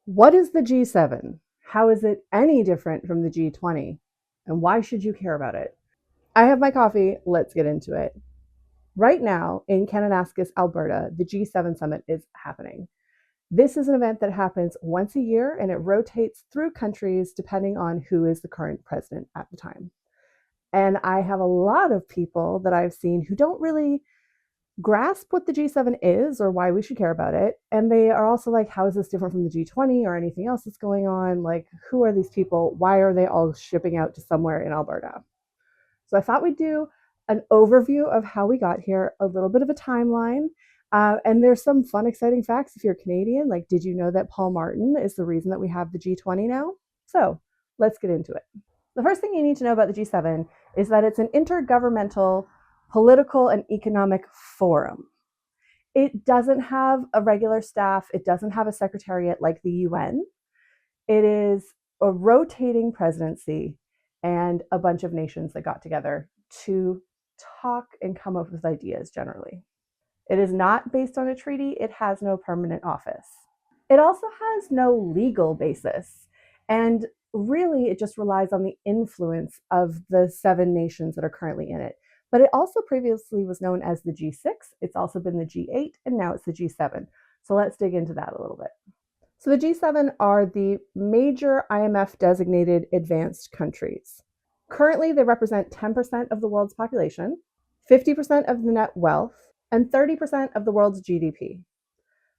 What is the G7? How is it any different from the G20? And why should you care about it? I have my coffee. Let's get into it. Right now in Kananaskis, Alberta, the G7 summit is happening. This is an event that happens once a year and it rotates through countries depending on who is the current president at the time. And I have a lot of people that I've seen who don't really grasp what the G7 is or why we should care about it. And they are also like, how is this different from the G20 or anything else that's going on? Like, who are these people? Why are they all shipping out to somewhere in Alberta? So I thought we'd do an overview of how we got here, a little bit of a timeline. And there's some fun, exciting facts if you're Canadian. Like, did you know that Paul Martin is the reason that we have the G20 now? So let's get into it. The first thing you need to know about the G7 is that it's an intergovernmental political and economic forum. It doesn't have a regular staff, it doesn't have a secretariat like the UN. It is a rotating presidency and a bunch of nations that got together to talk and come up with ideas generally. It is not based on a treaty, it has no permanent office. It also has no legal basis. And really, it just relies on the influence of the 7 nations that are currently in it. But it also previously was known as the G6. It's also been the G8, and now it's the G7. So let's dig into that a little bit. So the G7 are the major IMF designated advanced countries. Currently, they represent 10% of the world's population, 50% of the net wealth, and 30% of the world's GDP.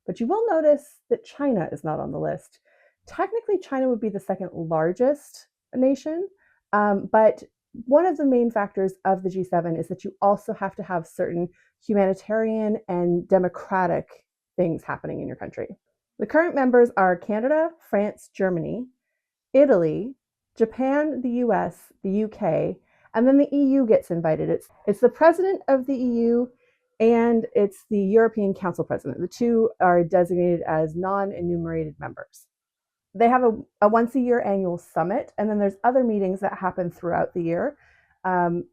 But you will notice that China is not on the list. Technically, China would be the second largest nation, but one of the main factors of the G7 is that you also have to have certain humanitarian and democratic things happening in your country. The current members are Canada, France, Germany, Italy, Japan, the US, the UK, and then the EU gets invited. It's the president of the EU and it's the European Council president. The two are designated as non-enumerated members. They have a once a year annual summit, and then there's other meetings that happen throughout the year,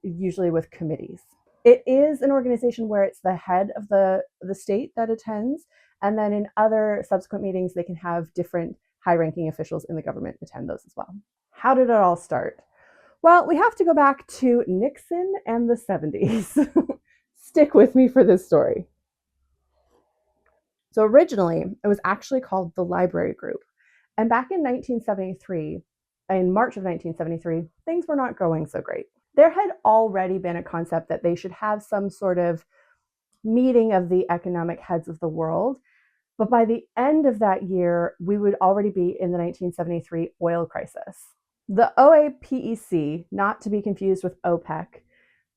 usually with committees. It is an organization where it's the head of the state that attends, and then in other subsequent meetings, they can have different high ranking officials in the government attend those as well. How did it all start? Well, we have to go back to Nixon and the 70s. Stick with me for this story. So originally, it was actually called the Library Group. And back in 1973, in March of 1973, things were not going so great. There had already been a concept that they should have some sort of meeting of the economic heads of the world. But by the end of that year, we would already be in the 1973 oil crisis. The OAPEC, not to be confused with OPEC,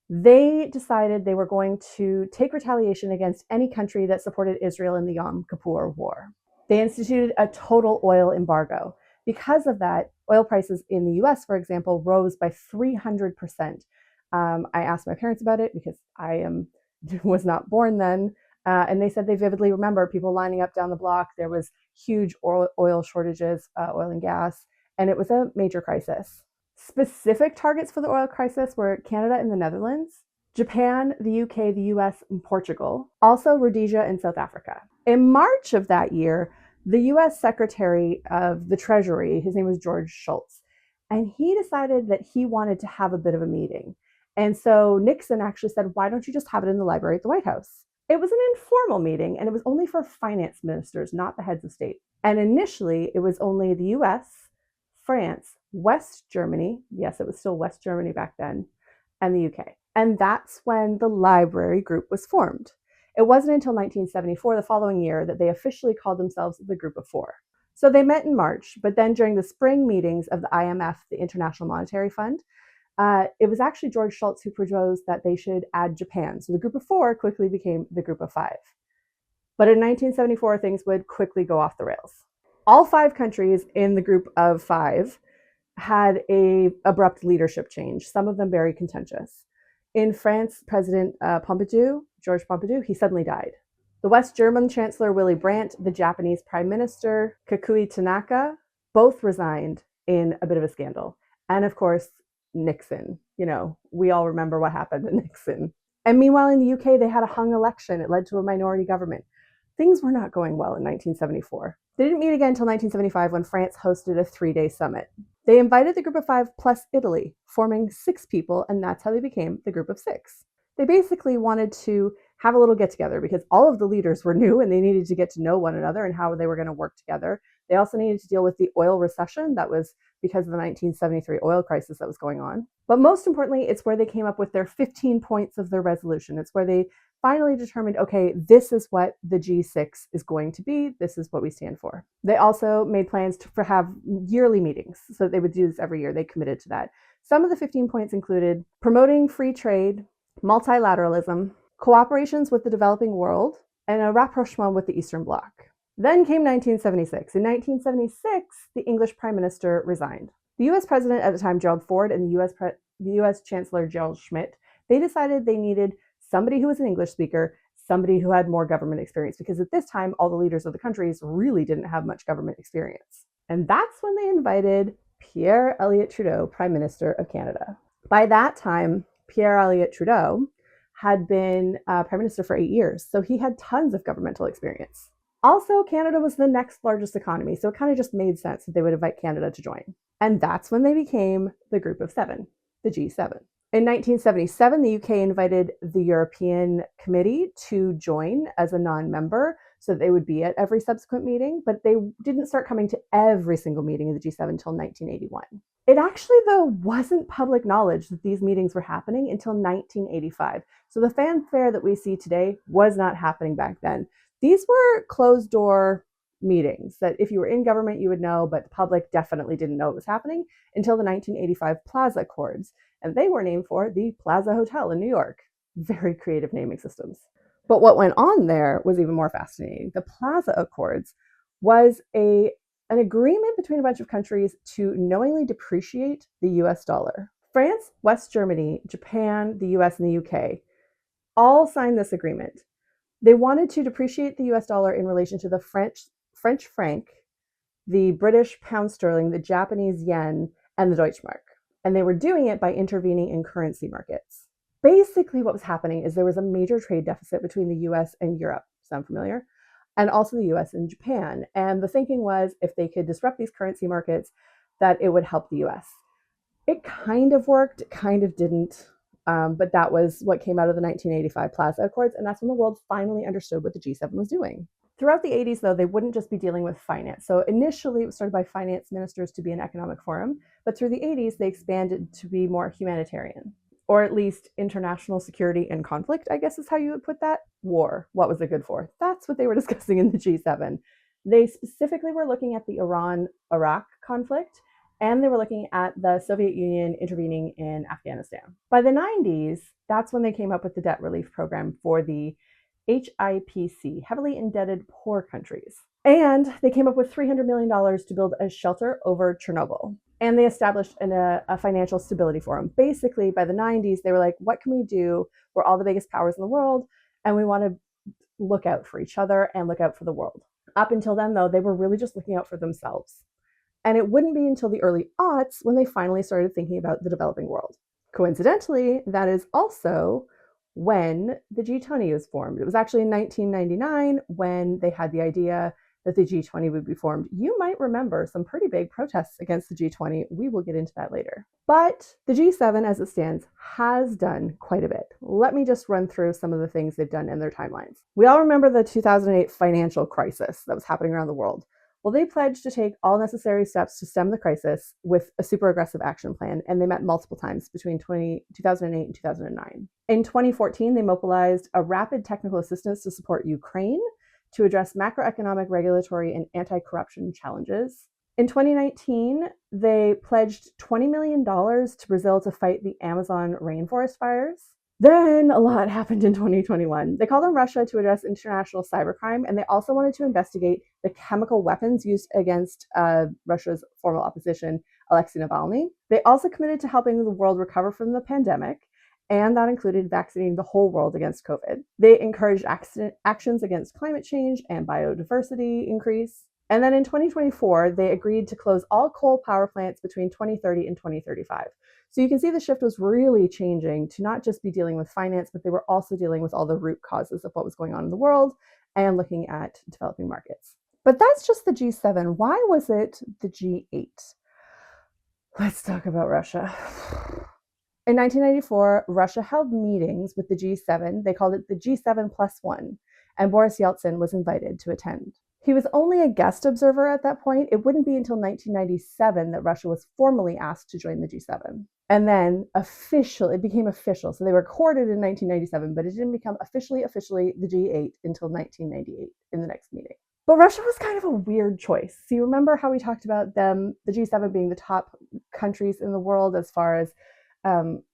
they decided they were going to take retaliation against any country that supported Israel in the Yom Kippur War. They instituted a total oil embargo. Because of that, oil prices in the US, for example, rose by 300%. I asked my parents about it because was not born then. And they said they vividly remember people lining up down the block. There was huge oil shortages, oil and gas, and it was a major crisis. Specific targets for the oil crisis were Canada and the Netherlands, Japan, the UK, the US, and Portugal, also Rhodesia and South Africa. In March of that year, the US Secretary of the Treasury, his name was George Shultz, and he decided that he wanted to have a bit of a meeting. And so Nixon actually said, why don't you just have it in the library at the White House? It was an informal meeting, and it was only for finance ministers, not the heads of state. And initially, it was only the US, France, West Germany, yes, it was still West Germany back then, and the UK. And that's when the Library Group was formed. It wasn't until 1974, the following year, that they officially called themselves the Group of Four. So they met in March, but then during the spring meetings of the IMF, the International Monetary Fund, it was actually George Shultz who proposed that they should add Japan. So the Group of Four quickly became the Group of Five. But in 1974, things would quickly go off the rails. All 5 countries in the Group of Five had a abrupt leadership change, some of them very contentious. In France, President Georges Pompidou, he suddenly died. The West German Chancellor Willy Brandt, the Japanese Prime Minister Kikuchi Tanaka, both resigned in a bit of a scandal. And of course, Nixon. We all remember what happened to Nixon. And meanwhile, in the UK, they had a hung election. It led to a minority government. things were not going well in 1974. They didn't meet again until 1975 when France hosted a 3-day summit. They invited the Group of Five plus Italy, forming 6 people, and that's how they became the Group of 6. They basically wanted to have a little get together because all of the leaders were new and they needed to get to know one another and how they were going to work together. They also needed to deal with the oil recession that was because of the 1973 oil crisis that was going on. But most importantly, it's where they came up with their 15 points of their resolution. It's where they finally determined, okay, this is what the G6 is going to be. This is what we stand for. They also made plans to have yearly meetings. So they would do this every year. They committed to that. Some of the 15 points included promoting free trade, multilateralism, cooperations with the developing world, and a rapprochement with the Eastern Bloc. Then came 1976. In 1976, the English Prime Minister resigned. The US President at the time, Gerald Ford, and the US Chancellor Gerald Schmidt, they decided they needed somebody who was an English speaker, somebody who had more government experience, because at this time, all the leaders of the countries really didn't have much government experience. And that's when they invited Pierre Elliott Trudeau, Prime Minister of Canada. By that time, Pierre Elliott Trudeau had been Prime Minister for 8 years, so he had tons of governmental experience. Also, Canada was the next largest economy, so it kind of just made sense that they would invite Canada to join. And that's when they became the Group of 7, the G7. In 1977, the UK invited the European Committee to join as a non-member, so that they would be at every subsequent meeting, but they didn't start coming to every single meeting of the G7 until 1981. It actually, though, wasn't public knowledge that these meetings were happening until 1985. So the fanfare that we see today was not happening back then. These were closed-door meetings that if you were in government, you would know, but the public definitely didn't know it was happening until the 1985 Plaza Accords. And they were named for the Plaza Hotel in New York. Very creative naming systems. But what went on there was even more fascinating. The Plaza Accords was an agreement between a bunch of countries to knowingly depreciate the US dollar. France, West Germany, Japan, the US, and the UK all signed this agreement. They wanted to depreciate the US dollar in relation to the French franc, the British pound sterling, the Japanese yen, and the Deutschmark. And they were doing it by intervening in currency markets. Basically, what was happening is there was a major trade deficit between the US and Europe. Sound familiar? And also the US and Japan. And the thinking was if they could disrupt these currency markets, that it would help the US. It kind of worked, it kind of didn't. But that was what came out of the 1985 Plaza Accords. And that's when the world finally understood what the G7 was doing. Throughout the 80s, though, they wouldn't just be dealing with finance. So initially, it was started by finance ministers to be an economic forum. But through the 80s, they expanded to be more humanitarian, or at least international security and conflict, I guess is how you would put that. War. What was it good for? That's what they were discussing in the G7. They specifically were looking at the Iran-Iraq conflict, and they were looking at the Soviet Union intervening in Afghanistan. By the 90s, that's when they came up with the debt relief program for the HIPC, heavily indebted poor countries. And they came up with $300 million to build a shelter over Chernobyl. And they established a financial stability forum. Basically, by the 90s, they were like, what can we do? We're all the biggest powers in the world, and we want to look out for each other and look out for the world. Up until then, though, they were really just looking out for themselves. And it wouldn't be until the early aughts when they finally started thinking about the developing world. Coincidentally, that is also when the G20 was formed. It was actually in 1999 when they had the idea that the G20 would be formed. You might remember some pretty big protests against the G20. We will get into that later. But the G7, as it stands, has done quite a bit. Let me just run through some of the things they've done in their timelines. We all remember the 2008 financial crisis that was happening around the world. Well, they pledged to take all necessary steps to stem the crisis with a super aggressive action plan, and they met multiple times between 2008 and 2009. In 2014, they mobilized a rapid technical assistance to support Ukraine to address macroeconomic, regulatory, and anti-corruption challenges. In 2019, they pledged $20 million to Brazil to fight the Amazon rainforest fires. Then a lot happened in 2021. They called on Russia to address international cybercrime, and they also wanted to investigate the chemical weapons used against Russia's formal opposition, Alexei Navalny. They also committed to helping the world recover from the pandemic, and that included vaccinating the whole world against COVID. They encouraged actions against climate change and biodiversity increase. And then in 2024, they agreed to close all coal power plants between 2030 and 2035. So you can see the shift was really changing to not just be dealing with finance, but they were also dealing with all the root causes of what was going on in the world and looking at developing markets. But that's just the G7. Why was it the G8? Let's talk about Russia. In 1994, Russia held meetings with the G7. They called it the G7 plus one, and Boris Yeltsin was invited to attend. He was only a guest observer at that point. It wouldn't be until 1997 that Russia was formally asked to join the G7. And then it became official. So they were courted in 1997, but it didn't become officially the G8 until 1998 in the next meeting. But Russia was kind of a weird choice. So you remember how we talked about the G7 being the top countries in the world as far as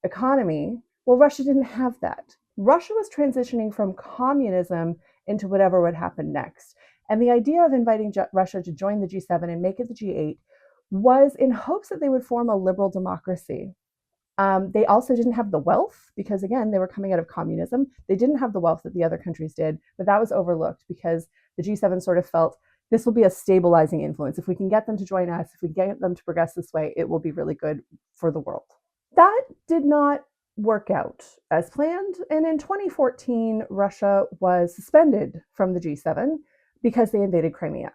economy? Well, Russia didn't have that. Russia was transitioning from communism into whatever would happen next. And the idea of inviting Russia to join the G7 and make it the G8 was in hopes that they would form a liberal democracy. They also didn't have the wealth because, again, they were coming out of communism. They didn't have the wealth that the other countries did, but that was overlooked because the G7 sort of felt this will be a stabilizing influence. If we can get them to join us, if we get them to progress this way, it will be really good for the world. That did not work out as planned. And in 2014, Russia was suspended from the G7 because they invaded Crimea.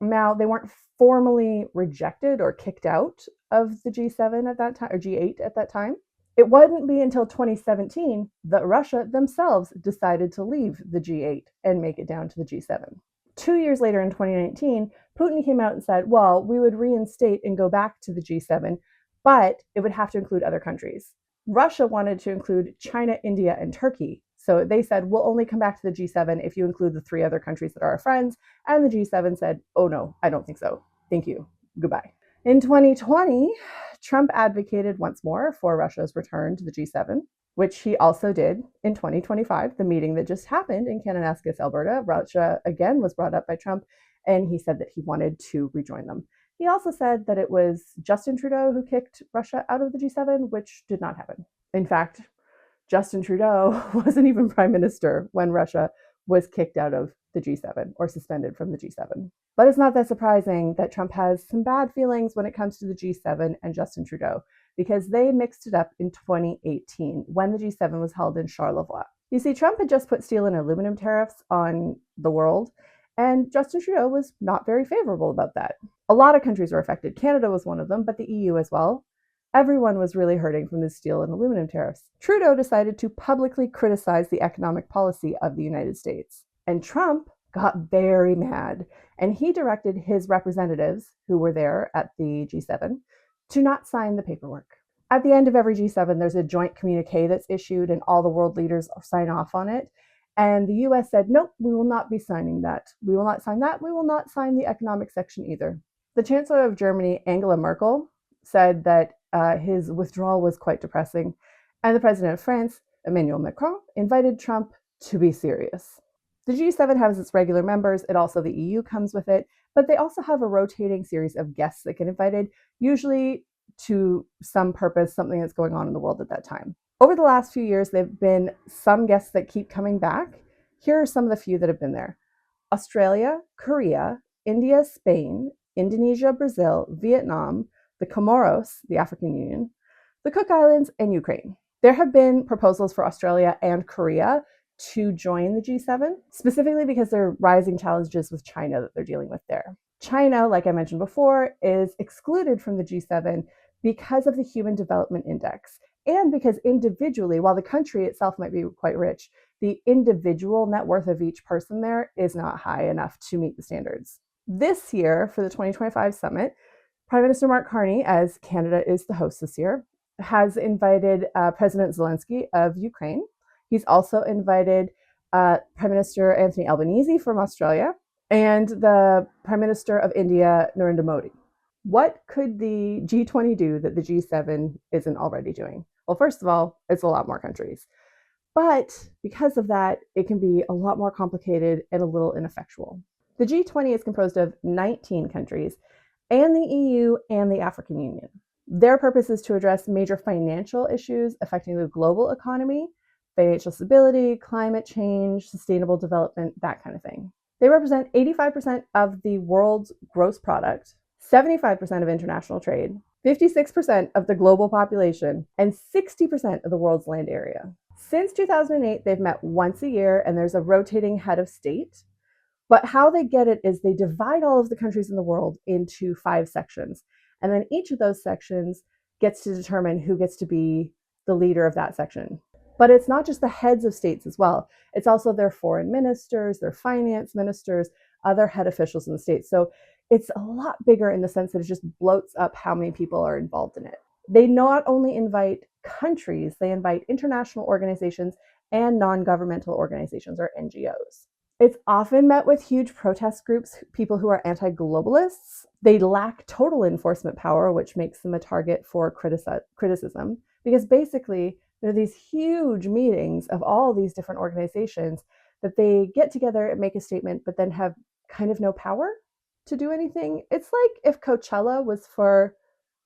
Now, they weren't formally rejected or kicked out of the G7 at that time, or G8 at that time. It wouldn't be until 2017 that Russia themselves decided to leave the G8 and make it down to the G7. 2 years later in 2019, Putin came out and said, well, we would reinstate and go back to the G7, but it would have to include other countries. Russia wanted to include China, India, and Turkey. So they said, we'll only come back to the G7 if you include the 3 other countries that are our friends. And the G7 said, oh no, I don't think so. Thank you. Goodbye. In 2020, Trump advocated once more for Russia's return to the G7, which he also did in 2025, the meeting that just happened in Kananaskis, Alberta. Russia again was brought up by Trump, and he said that he wanted to rejoin them. He also said that it was Justin Trudeau who kicked Russia out of the G7, which did not happen. In fact, Justin Trudeau wasn't even prime minister when Russia was kicked out of the G7 or suspended from the G7. But it's not that surprising that Trump has some bad feelings when it comes to the G7 and Justin Trudeau, because they mixed it up in 2018 when the G7 was held in Charlevoix. You see, Trump had just put steel and aluminum tariffs on the world, and Justin Trudeau was not very favorable about that. A lot of countries were affected. Canada was one of them, but the EU as well. Everyone was really hurting from the steel and aluminum tariffs. Trudeau decided to publicly criticize the economic policy of the United States. And Trump got very mad, and he directed his representatives, who were there at the G7, to not sign the paperwork. At the end of every G7, there's a joint communique that's issued, and all the world leaders sign off on it. And the US said, nope, we will not be signing that. We will not sign that. We will not sign the economic section either. The Chancellor of Germany, Angela Merkel, said that his withdrawal was quite depressing. And the President of France, Emmanuel Macron, invited Trump to be serious. The G7 has its regular members. The EU comes with it, but they also have a rotating series of guests that get invited, usually to some purpose, something that's going on in the world at that time. Over the last few years, there have been some guests that keep coming back. Here are some of the few that have been there: Australia, Korea, India, Spain, Indonesia, Brazil, Vietnam, the Comoros, the African Union, the Cook Islands, and Ukraine. There have been proposals for Australia and Korea to join the G7, specifically because there are rising challenges with China that they're dealing with there. China, like I mentioned before, is excluded from the G7 because of the Human Development Index, and because individually, while the country itself might be quite rich, the individual net worth of each person there is not high enough to meet the standards. This year, for the 2025 summit, Prime Minister Mark Carney, as Canada is the host this year, has invited President Zelensky of Ukraine. He's also invited Prime Minister Anthony Albanese from Australia and the Prime Minister of India, Narendra Modi. What could the G20 do that the G7 isn't already doing? Well, first of all, it's a lot more countries. But because of that, it can be a lot more complicated and a little ineffectual. The G20 is composed of 19 countries and the EU and the African Union. Their purpose is to address major financial issues affecting the global economy, financial stability, climate change, sustainable development, that kind of thing. They represent 85% of the world's gross product, 75% of international trade, 56% of the global population, and 60% of the world's land area. Since 2008, they've met once a year, and there's a rotating head of state. But how they get it is they divide all of the countries in the world into 5 sections. And then each of those sections gets to determine who gets to be the leader of that section. But it's not just the heads of states as well. It's also their foreign ministers, their finance ministers, other head officials in the states. So it's a lot bigger in the sense that it just bloats up how many people are involved in it. They not only invite countries, they invite international organizations and non-governmental organizations, or NGOs. It's often met with huge protest groups, people who are anti-globalists. They lack total enforcement power, which makes them a target for criticism, because basically there are these huge meetings of all these different organizations that they get together and make a statement, but then have kind of no power to do anything. It's like if Coachella was for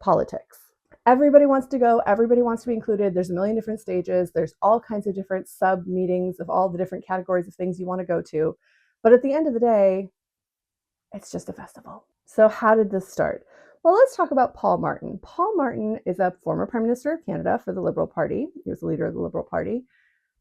politics. Everybody wants to go, everybody wants to be included. There's a million different stages. There's all kinds of different sub meetings of all the different categories of things you want to go to. But at the end of the day, it's just a festival. So how did this start? Well, let's talk about Paul Martin. Paul Martin is a former Prime Minister of Canada for the Liberal Party. He was the leader of the Liberal Party.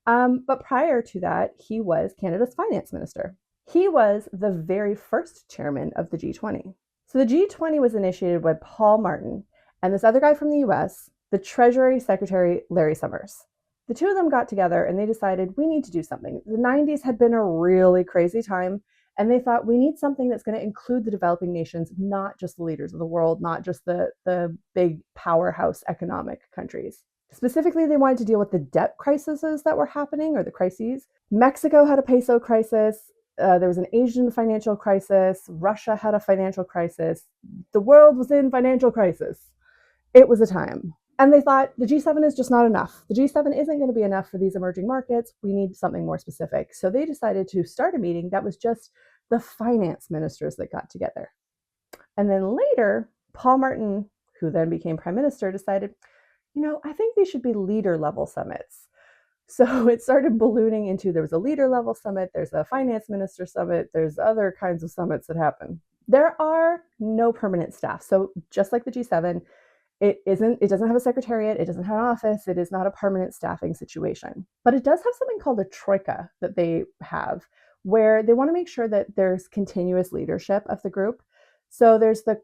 But prior to that, he was Canada's finance minister. He was the very first chairman of the G20. So the G20 was initiated by Paul Martin and this other guy from the US, the Treasury Secretary, Larry Summers. The two of them got together and they decided we need to do something. The 90s had been a really crazy time, and they thought we need something that's going to include the developing nations, not just the leaders of the world, not just the big powerhouse economic countries. Specifically, they wanted to deal with the debt crises that were happening, or the crises. Mexico had a peso crisis. There was an Asian financial crisis. Russia had a financial crisis. The world was in financial crisis. It was a time. And they thought the G7 is just not enough. The G7 isn't going to be enough for these emerging markets. We need something more specific. So they decided to start a meeting that was just the finance ministers that got together. And then later, Paul Martin, who then became prime minister, decided, I think these should be leader level summits. So it started ballooning into, there was a leader level summit, there's a finance minister summit, there's other kinds of summits that happen. There are no permanent staff. So just like the G7, it doesn't have a secretariat, it doesn't have an office, it is not a permanent staffing situation. But it does have something called a troika that they have, where they want to make sure that there's continuous leadership of the group. So there's the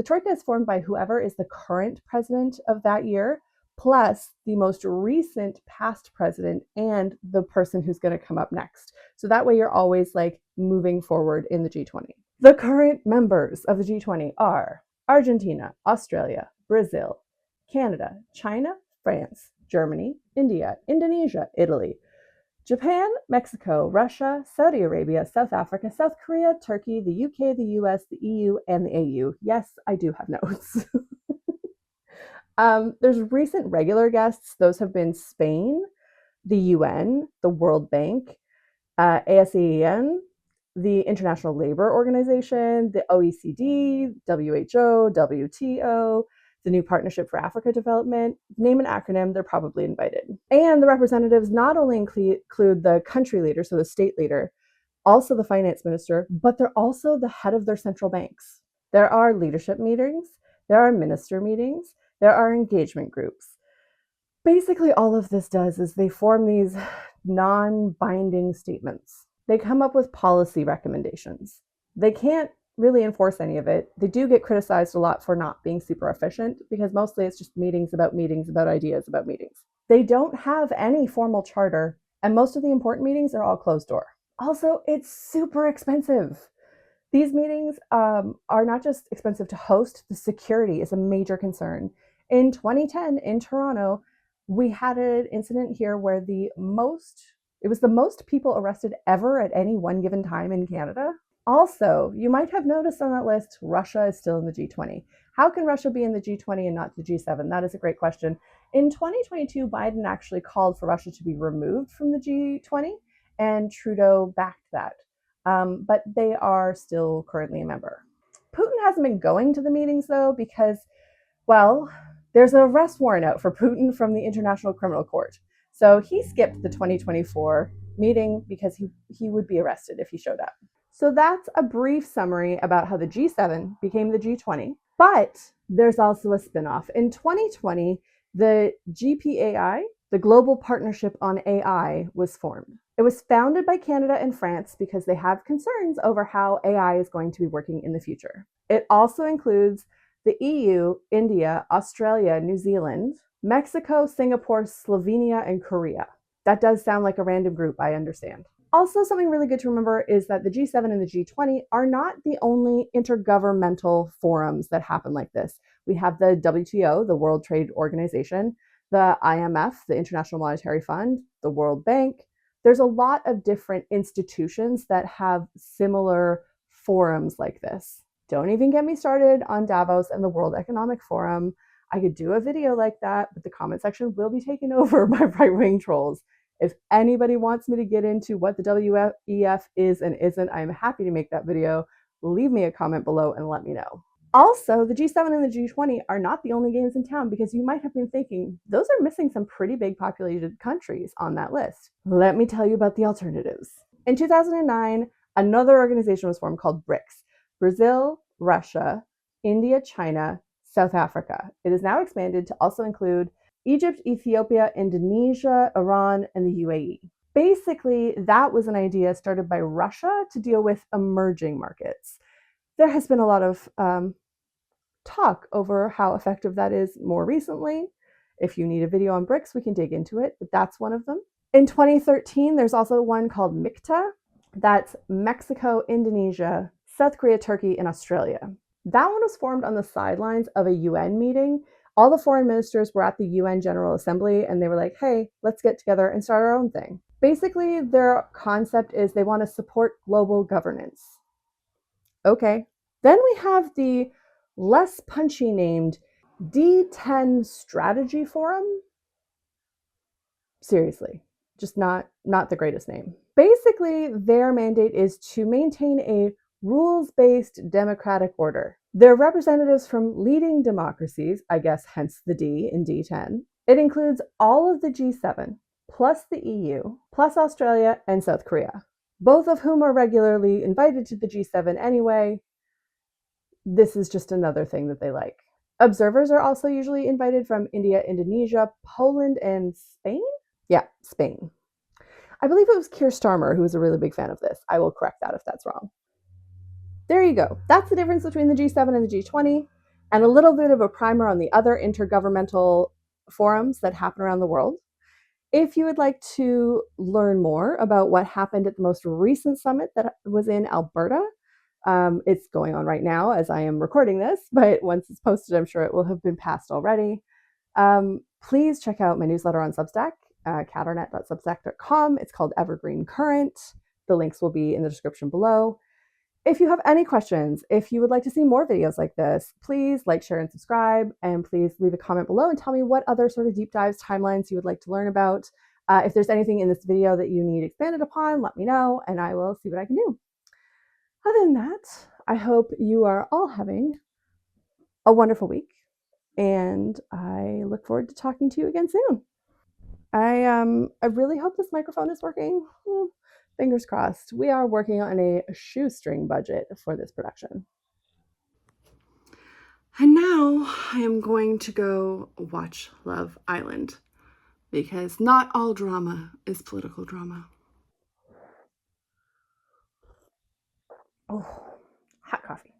troika is formed by whoever is the current president of that year, plus the most recent past president and the person who's going to come up next. So that way you're always like moving forward in the G20. The current members of the G20 are Argentina, Australia, Brazil, Canada, China, France, Germany, India, Indonesia, Italy, Japan, Mexico, Russia, Saudi Arabia, South Africa, South Korea, Turkey, the UK, the US, the EU, and the AU. Yes, I do have notes. There's recent regular guests. Those have been Spain, the UN, the World Bank, ASEAN, the International Labour Organization, the OECD, WHO, WTO, the New Partnership for Africa Development. Name an acronym, they're probably invited. And the representatives not only include the country leader, so the state leader, also the finance minister, but they're also the head of their central banks. There are leadership meetings, there are minister meetings, there are engagement groups. Basically, all of this does is they form these non-binding statements. They come up with policy recommendations. They can't really enforce any of it. They do get criticized a lot for not being super efficient, because mostly it's just meetings, about ideas, about meetings. They don't have any formal charter, and most of the important meetings are all closed door. Also, it's super expensive. These meetings are not just expensive to host, the security is a major concern. In 2010 in Toronto, we had an incident here where it was the most people arrested ever at any one given time in Canada. Also, you might have noticed on that list, Russia is still in the G20. How can Russia be in the G20 and not the G7? That is a great question. In 2022, Biden actually called for Russia to be removed from the G20, and Trudeau backed that. But they are still currently a member. Putin hasn't been going to the meetings though, because, well, there's an arrest warrant out for Putin from the International Criminal Court. So he skipped the 2024 meeting because he would be arrested if he showed up. So that's a brief summary about how the G7 became the G20, but there's also a spinoff. In 2020, the GPAI, The Global Partnership on AI was formed. It was founded by Canada and France because they have concerns over how AI is going to be working in the future. It also includes the EU, India, Australia, New Zealand, Mexico, Singapore, Slovenia, and Korea. That does sound like a random group, I understand. Also, something really good to remember is that the G7 and the G20 are not the only intergovernmental forums that happen like this. We have the WTO, the World Trade Organization, the IMF, the International Monetary Fund, the World Bank. There's a lot of different institutions that have similar forums like this. Don't even get me started on Davos and the World Economic Forum. I could do a video like that, but the comment section will be taken over by right-wing trolls. If anybody wants me to get into what the WEF is and isn't, I'm happy to make that video. Leave me a comment below and let me know. Also, the G7 and the G20 are not the only games in town, because you might have been thinking, those are missing some pretty big populated countries on that list. Let me tell you about the alternatives. In 2009, another organization was formed called BRICS: Brazil, Russia, India, China, South Africa. It is now expanded to also include Egypt, Ethiopia, Indonesia, Iran, and the UAE. Basically, that was an idea started by Russia to deal with emerging markets. There has been a lot of talk over how effective that is more recently. If you need a video on BRICS, we can dig into it, but that's one of them. In 2013, there's also one called MIKTA. That's Mexico, Indonesia, South Korea, Turkey, and Australia. That one was formed on the sidelines of a UN meeting. All the foreign ministers were at the UN General Assembly, and they were like, hey, let's get together and start our own thing. Basically, their concept is they want to support global governance. Okay. Then we have the less punchy named D10 Strategy Forum. Seriously, just not the greatest name. Basically, their mandate is to maintain a rules-based democratic order. They're representatives from leading democracies, I guess hence the D in D10. It includes all of the G7, plus the EU, plus Australia and South Korea, both of whom are regularly invited to the G7 anyway. This is just another thing that they like. Observers are also usually invited from India, Indonesia, Poland, and Spain? Yeah, Spain. I believe it was Keir Starmer who was a really big fan of this. I will correct that if that's wrong. There you go. That's the difference between the G7 and the G20, and a little bit of a primer on the other intergovernmental forums that happen around the world. If you would like to learn more about what happened at the most recent summit that was in Alberta, it's going on right now as I am recording this, but once it's posted, I'm sure it will have been passed already. Please check out my newsletter on Substack, katarnett.substack.com. It's called Evergreen Current. The links will be in the description below. If you have any questions, if you would like to see more videos like this, please like, share, and subscribe. And please leave a comment below and tell me what other sort of deep dives, timelines you would like to learn about. If there's anything in this video that you need expanded upon, let me know and I will see what I can do. Other than that, I hope you are all having a wonderful week, and I look forward to talking to you again soon. I really hope this microphone is working. Fingers crossed. We are working on a shoestring budget for this production. And now I am going to go watch Love Island, because not all drama is political drama. Oh, hot coffee.